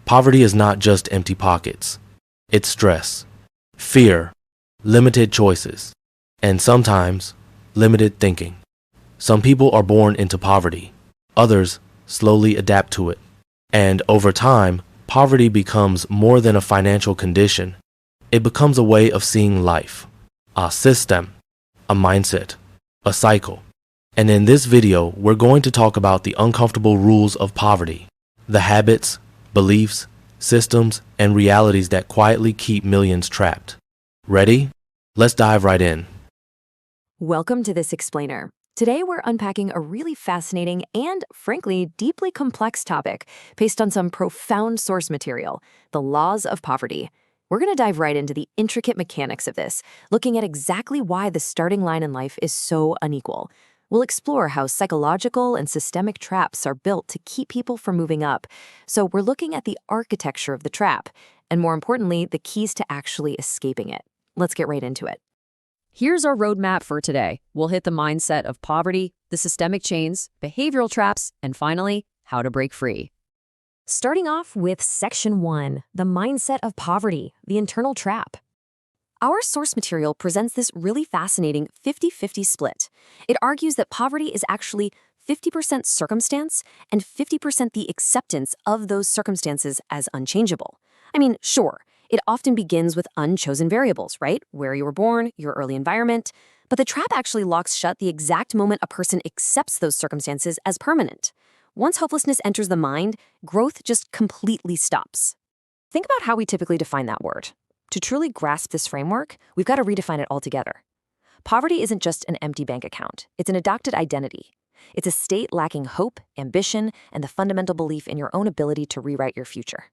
Poverty is not just empty pockets. It's stress, fear, limited choices, and sometimes limited thinking. Some people are born into poverty. Others slowly adapt to it. And over time, poverty becomes more than a financial condition. It becomes a way of seeing life, a system, a mindset, a cycle. And in this video, we're going to talk about the uncomfortable rules of poverty, the habits, beliefs, systems, and realities that quietly keep millions trapped. Ready? Let's dive right in. Welcome to This Explainer. Today we're unpacking a really fascinating and, frankly, deeply complex topic based on some profound source material, the laws of poverty. We're going to dive right into the intricate mechanics of this, looking at exactly why the starting line in life is so unequal. We'll explore how psychological and systemic traps are built to keep people from moving up. So we're looking at the architecture of the trap, and more importantly, the keys to actually escaping it. Let's get right into it. Here's our roadmap for today. We'll hit the mindset of poverty, the systemic chains, behavioral traps, and finally, how to break free. Starting off with Section 1, the mindset of poverty, the internal trap. Our source material presents this really fascinating 50-50 split. It argues that poverty is actually 50% circumstance and 50% the acceptance of those circumstances as unchangeable. I mean, sure, it often begins with unchosen variables, right? Where you were born, your early environment. But the trap actually locks shut the exact moment a person accepts those circumstances as permanent. Once hopelessness enters the mind, growth just completely stops. Think about how we typically define that word. To truly grasp this framework, we've got to redefine it altogether. Poverty isn't just an empty bank account. It's an adopted identity. It's a state lacking hope, ambition, and the fundamental belief in your own ability to rewrite your future.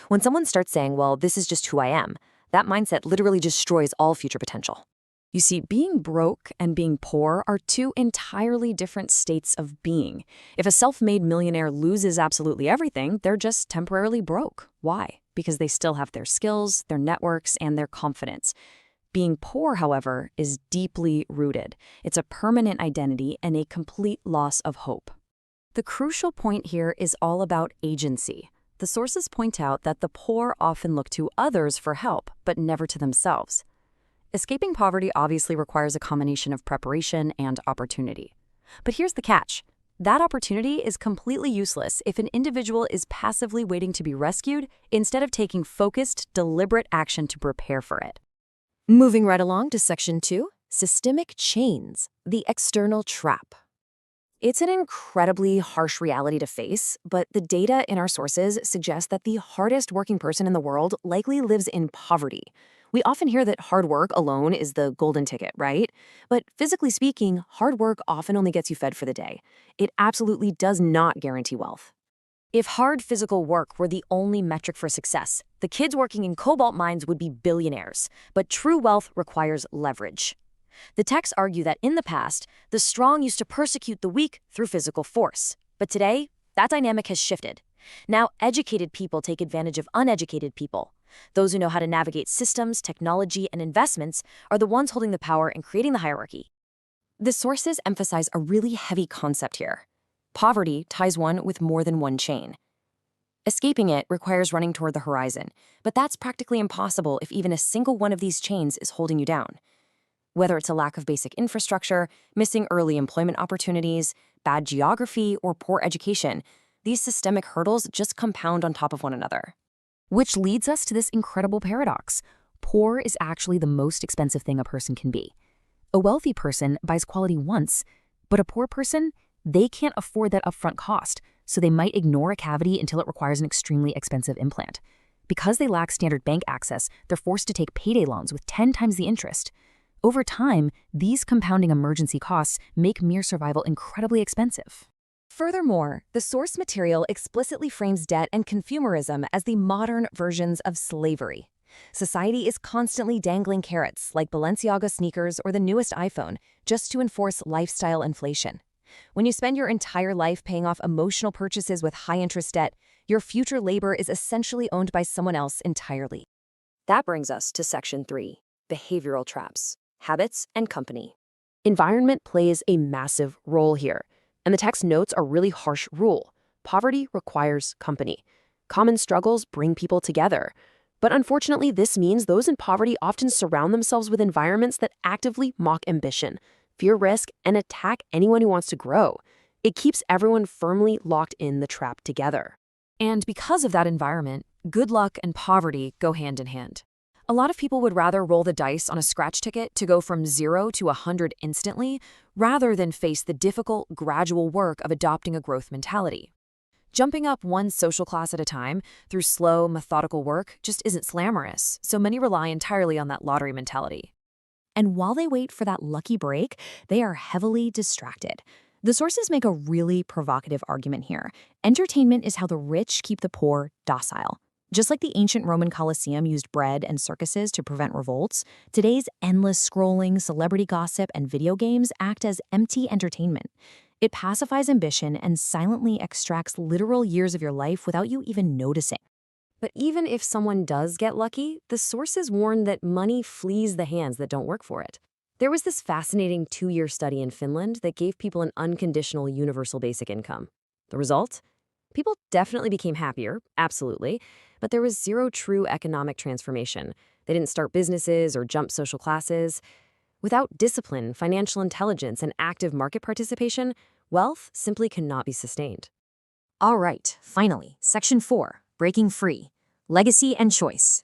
When someone starts saying, well, this is just who I am, that mindset literally destroys all future potential. You see, being broke and being poor are two entirely different states of being. If a self-made millionaire loses absolutely everything, they're just temporarily broke. Why? Because they still have their skills, their networks, and their confidence. Being poor, however, is deeply rooted. It's a permanent identity and a complete loss of hope. The crucial point here is all about agency. The sources point out that the poor often look to others for help, but never to themselves. Escaping poverty obviously requires a combination of preparation and opportunity. But here's the catch. That opportunity is completely useless if an individual is passively waiting to be rescued instead of taking focused, deliberate action to prepare for it. Moving right along to Section 2, systemic chains, the external trap. It's an incredibly harsh reality to face, but the data in our sources suggests that the hardest working person in the world likely lives in poverty. We often hear that hard work alone is the golden ticket, right? But physically speaking, hard work often only gets you fed for the day. It absolutely does not guarantee wealth. If hard physical work were the only metric for success, the kids working in cobalt mines would be billionaires. But true wealth requires leverage. The texts argue that in the past, the strong used to persecute the weak through physical force. But today, that dynamic has shifted. Now, educated people take advantage of uneducated people. Those who know how to navigate systems, technology, and investments are the ones holding the power and creating the hierarchy. The sources emphasize a really heavy concept here. Poverty ties one with more than one chain. Escaping it requires running toward the horizon, but that's practically impossible if even a single one of these chains is holding you down. Whether it's a lack of basic infrastructure, missing early employment opportunities, bad geography, or poor education, these systemic hurdles just compound on top of one another. Which leads us to this incredible paradox. Poor is actually the most expensive thing a person can be. A wealthy person buys quality once, but a poor person, they can't afford that upfront cost, so they might ignore a cavity until it requires an extremely expensive implant. Because they lack standard bank access, they're forced to take payday loans with 10 times the interest. Over time, these compounding emergency costs make mere survival incredibly expensive. Furthermore, the source material explicitly frames debt and consumerism as the modern versions of slavery. Society is constantly dangling carrots like Balenciaga sneakers or the newest iPhone just to enforce lifestyle inflation. When you spend your entire life paying off emotional purchases with high-interest debt, your future labor is essentially owned by someone else entirely. That brings us to Section 3, behavioral traps, habits, and company. Environment plays a massive role here, and the text notes a really harsh rule. Poverty requires company. Common struggles bring people together. But unfortunately, this means those in poverty often surround themselves with environments that actively mock ambition, fear risk, and attack anyone who wants to grow. It keeps everyone firmly locked in the trap together. And because of that environment, good luck and poverty go hand in hand. A lot of people would rather roll the dice on a scratch ticket to go from 0 to 100 instantly, rather than face the difficult, gradual work of adopting a growth mentality. Jumping up one social class at a time through slow, methodical work just isn't glamorous, so many rely entirely on that lottery mentality. And while they wait for that lucky break, they are heavily distracted. The sources make a really provocative argument here. Entertainment is how the rich keep the poor docile. Just like the ancient Roman Colosseum used bread and circuses to prevent revolts, today's endless scrolling, celebrity gossip, and video games act as empty entertainment. It pacifies ambition and silently extracts literal years of your life without you even noticing. But even if someone does get lucky, the sources warn that money flees the hands that don't work for it. There was this fascinating 2-year study in Finland that gave people an unconditional universal basic income. The result? People definitely became happier, absolutely, but there was zero true economic transformation. They didn't start businesses or jump social classes. Without discipline, financial intelligence, and active market participation, wealth simply cannot be sustained. All right, finally, Section 4, Breaking Free, Legacy and Choice.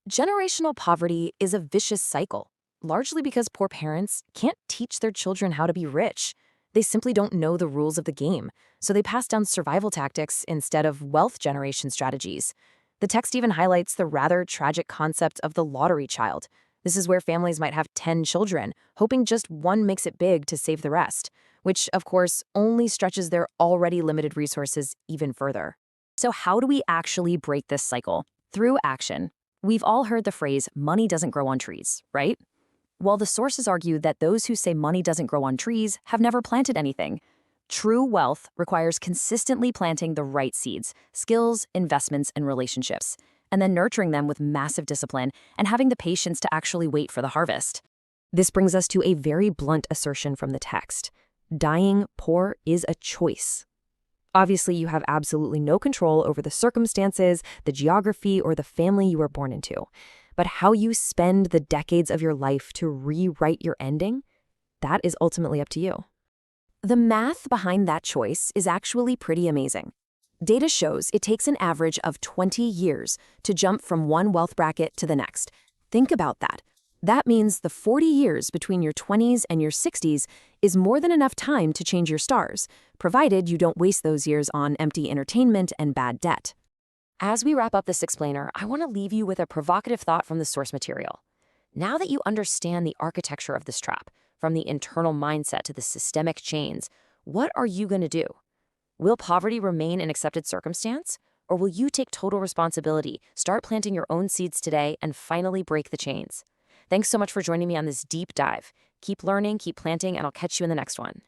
Generational poverty is a vicious cycle, largely because poor parents can't teach their children how to be rich. They simply don't know the rules of the game, so they pass down survival tactics instead of wealth generation strategies. The text even highlights the rather tragic concept of the lottery child. This is where families might have 10 children, hoping just one makes it big to save the rest, which, of course, only stretches their already limited resources even further. So how do we actually break this cycle? Through action. We've all heard the phrase, money doesn't grow on trees, right? Well, the sources argue that those who say money doesn't grow on trees have never planted anything. True wealth requires consistently planting the right seeds, skills, investments, and relationships, and then nurturing them with massive discipline and having the patience to actually wait for the harvest. This brings us to a very blunt assertion from the text. Dying poor is a choice. Obviously, you have absolutely no control over the circumstances, the geography, or the family you were born into. But how you spend the decades of your life to rewrite your ending, that is ultimately up to you. The math behind that choice is actually pretty amazing. Data shows it takes an average of 20 years to jump from one wealth bracket to the next. Think about that. That means the 40 years between your 20s and your 60s is more than enough time to change your stars, provided you don't waste those years on empty entertainment and bad debt. As we wrap up this explainer, I want to leave you with a provocative thought from the source material. Now that you understand the architecture of this trap, from the internal mindset to the systemic chains, what are you going to do? Will poverty remain an accepted circumstance? Or will you take total responsibility, start planting your own seeds today, and finally break the chains? Thanks so much for joining me on this deep dive. Keep learning, keep planting, and I'll catch you in the next one.